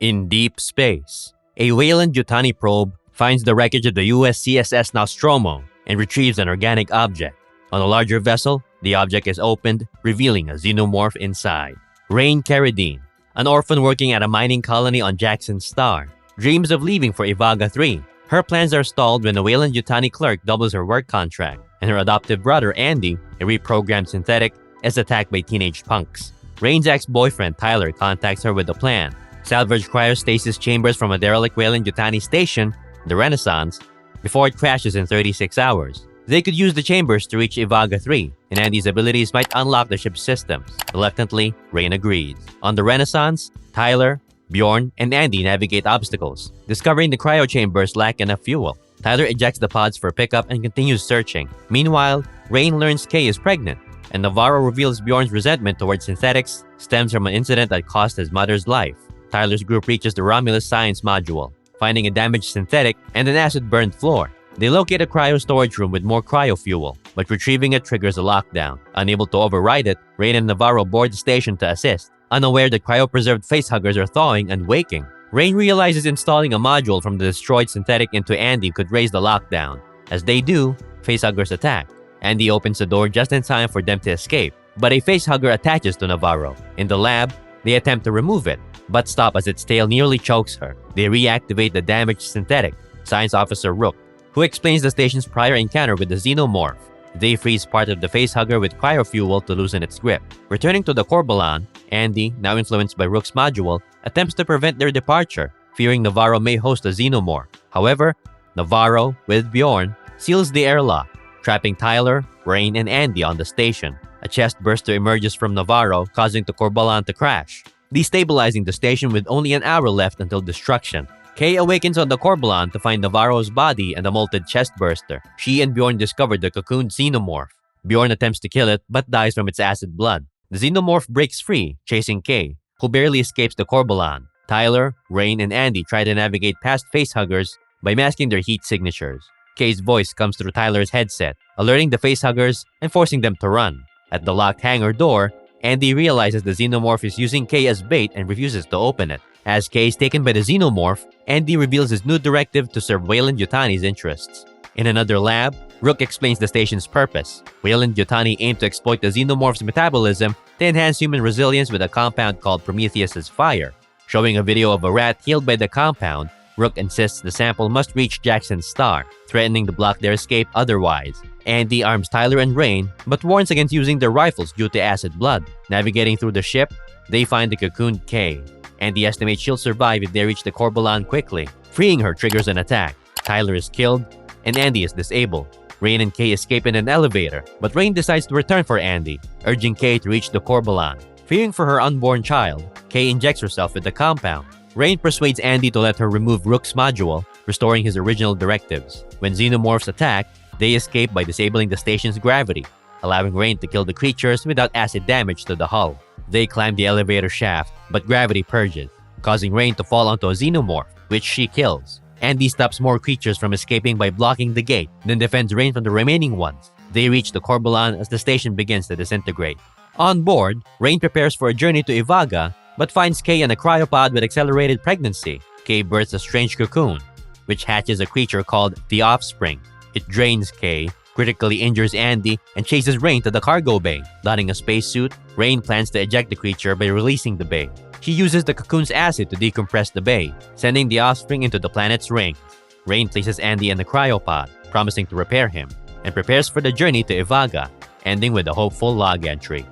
In deep space, a Weyland-Yutani probe finds the wreckage of the US CSS Nostromo and retrieves an organic object. On a larger vessel, the object is opened, revealing a xenomorph inside. Rain Carradine, an orphan working at a mining colony on Jackson's star, dreams of leaving for Ivaga 3. Her plans are stalled when a Weyland-Yutani clerk doubles her work contract, and her adoptive brother Andy, a reprogrammed synthetic, is attacked by teenage punks. Rain's ex-boyfriend Tyler contacts her with a plan: salvage cryostasis chambers from a derelict Weyland-Yutani station, the Renaissance, before it crashes in 36 hours. They could use the chambers to reach Ivaga 3, and Andy's abilities might unlock the ship's systems. Reluctantly, Rain agrees. On the Renaissance, Tyler, Bjorn, and Andy navigate obstacles, discovering the cryo chambers lack enough fuel. Tyler ejects the pods for pickup and continues searching. Meanwhile, Rain learns Kay is pregnant, and Navarro reveals Bjorn's resentment towards synthetics stems from an incident that cost his mother's life. Tyler's group reaches the Romulus science module, finding a damaged synthetic and an acid-burned floor. They locate a cryo storage room with more cryo fuel, but retrieving it triggers a lockdown. Unable to override it, Rain and Navarro board the station to assist, unaware that cryopreserved facehuggers are thawing and waking. Rain realizes installing a module from the destroyed synthetic into Andy could raise the lockdown. As they do, facehuggers attack. Andy opens the door just in time for them to escape, but a facehugger attaches to Navarro. In the lab, they attempt to remove it, but stop as its tail nearly chokes her. They reactivate the damaged synthetic, Science Officer Rook, who explains the station's prior encounter with the Xenomorph. They freeze part of the facehugger with cryofuel to loosen its grip. Returning to the Corbalon, Andy, now influenced by Rook's module, attempts to prevent their departure, fearing Navarro may host a Xenomorph. However, Navarro, with Bjorn, seals the airlock, trapping Tyler, Rain, and Andy on the station. A chest burster emerges from Navarro, causing the Corbalon to crash, destabilizing the station with only an hour left until destruction. Kay awakens on the Corbalon to find Navarro's body and a molted chest burster. She and Bjorn discover the cocooned Xenomorph. Bjorn attempts to kill it, but dies from its acid blood. The Xenomorph breaks free, chasing Kay, who barely escapes the Corbalon. Tyler, Rain, and Andy try to navigate past facehuggers by masking their heat signatures. Kay's voice comes through Tyler's headset, alerting the facehuggers and forcing them to run. At the locked hangar door, Andy realizes the Xenomorph is using Kay as bait and refuses to open it. As Kay is taken by the Xenomorph, Andy reveals his new directive to serve Weyland-Yutani's interests. In another lab, Rook explains the station's purpose. Weyland-Yutani aimed to exploit the Xenomorph's metabolism to enhance human resilience with a compound called Prometheus's Fire. Showing a video of a rat healed by the compound, Rook insists the sample must reach Jackson's star, threatening to block their escape otherwise. Andy arms Tyler and Rain, but warns against using their rifles due to acid blood. Navigating through the ship, they find the cocooned Kay. Andy estimates she'll survive if they reach the Corbalon quickly. Freeing her triggers an attack. Tyler is killed, and Andy is disabled. Rain and Kay escape in an elevator, but Rain decides to return for Andy, urging Kay to reach the Corbalon. Fearing for her unborn child, Kay injects herself with the compound. Rain persuades Andy to let her remove Rook's module, restoring his original directives. When Xenomorphs attack, they escape by disabling the station's gravity, allowing Rain to kill the creatures without acid damage to the hull. They climb the elevator shaft, but gravity purges, causing Rain to fall onto a Xenomorph, which she kills. Andy stops more creatures from escaping by blocking the gate, then defends Rain from the remaining ones. They reach the Corbalon as the station begins to disintegrate. On board, Rain prepares for a journey to Ivaga, but finds Kay in a cryopod with accelerated pregnancy. Kay births a strange cocoon, which hatches a creature called the Offspring. It drains Kay, critically injures Andy, and chases Rain to the cargo bay. Donning a spacesuit, Rain plans to eject the creature by releasing the bay. She uses the cocoon's acid to decompress the bay, sending the Offspring into the planet's rings. Rain places Andy in the cryopod, promising to repair him, and prepares for the journey to Ivaga, ending with a hopeful log entry.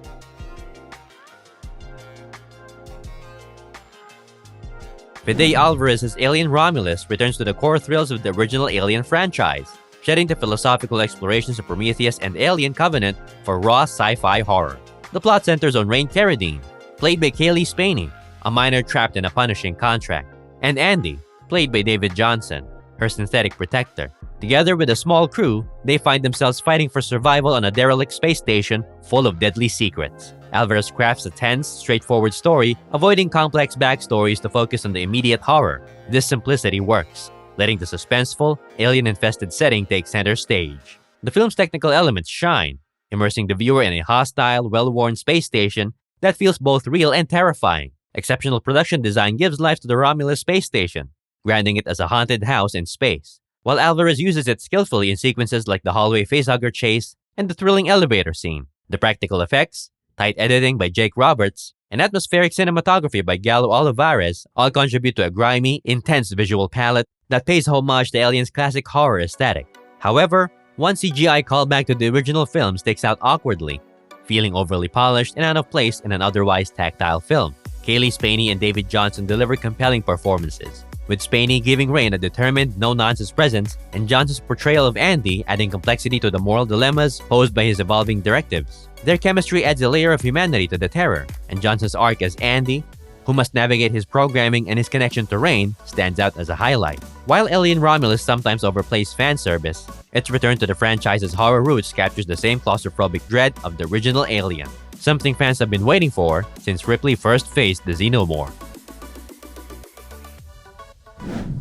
Fede Álvarez as Alien Romulus returns to the core thrills of the original Alien franchise, shedding the philosophical explorations of Prometheus and Alien Covenant for raw sci-fi horror. The plot centers on Rain Carradine, played by Cailee Spaeny, a miner trapped in a punishing contract, and Andy, played by David Jonsson, her synthetic protector. Together with a small crew, they find themselves fighting for survival on a derelict space station full of deadly secrets. Álvarez crafts a tense, straightforward story, avoiding complex backstories to focus on the immediate horror. This simplicity works, letting the suspenseful, alien-infested setting take center stage. The film's technical elements shine, immersing the viewer in a hostile, well-worn space station that feels both real and terrifying. Exceptional production design gives life to the Romulus space station, grounding it as a haunted house in space, while Álvarez uses it skillfully in sequences like the hallway facehugger chase and the thrilling elevator scene. The practical effects, tight editing by Jake Roberts, and atmospheric cinematography by Galo Olivares all contribute to a grimy, intense visual palette that pays homage to Alien's classic horror aesthetic. However, one CGI callback to the original film sticks out awkwardly, feeling overly polished and out of place in an otherwise tactile film. Cailee Spaeny and David Jonsson deliver compelling performances, with Spaeny giving Rain a determined, no-nonsense presence, and Jonsson's portrayal of Andy adding complexity to the moral dilemmas posed by his evolving directives. Their chemistry adds a layer of humanity to the terror, and Jonsson's arc as Andy, who must navigate his programming and his connection to Rain, stands out as a highlight. While Alien Romulus sometimes overplays fan service, its return to the franchise's horror roots captures the same claustrophobic dread of the original Alien, something fans have been waiting for since Ripley first faced the Xenomorph.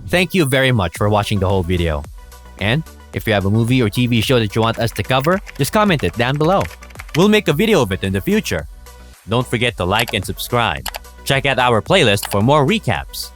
Thank you very much for watching the whole video. And if you have a movie or TV show that you want us to cover, just comment it down below. We'll make a video of it in the future. Don't forget to like and subscribe. Check out our playlist for more recaps.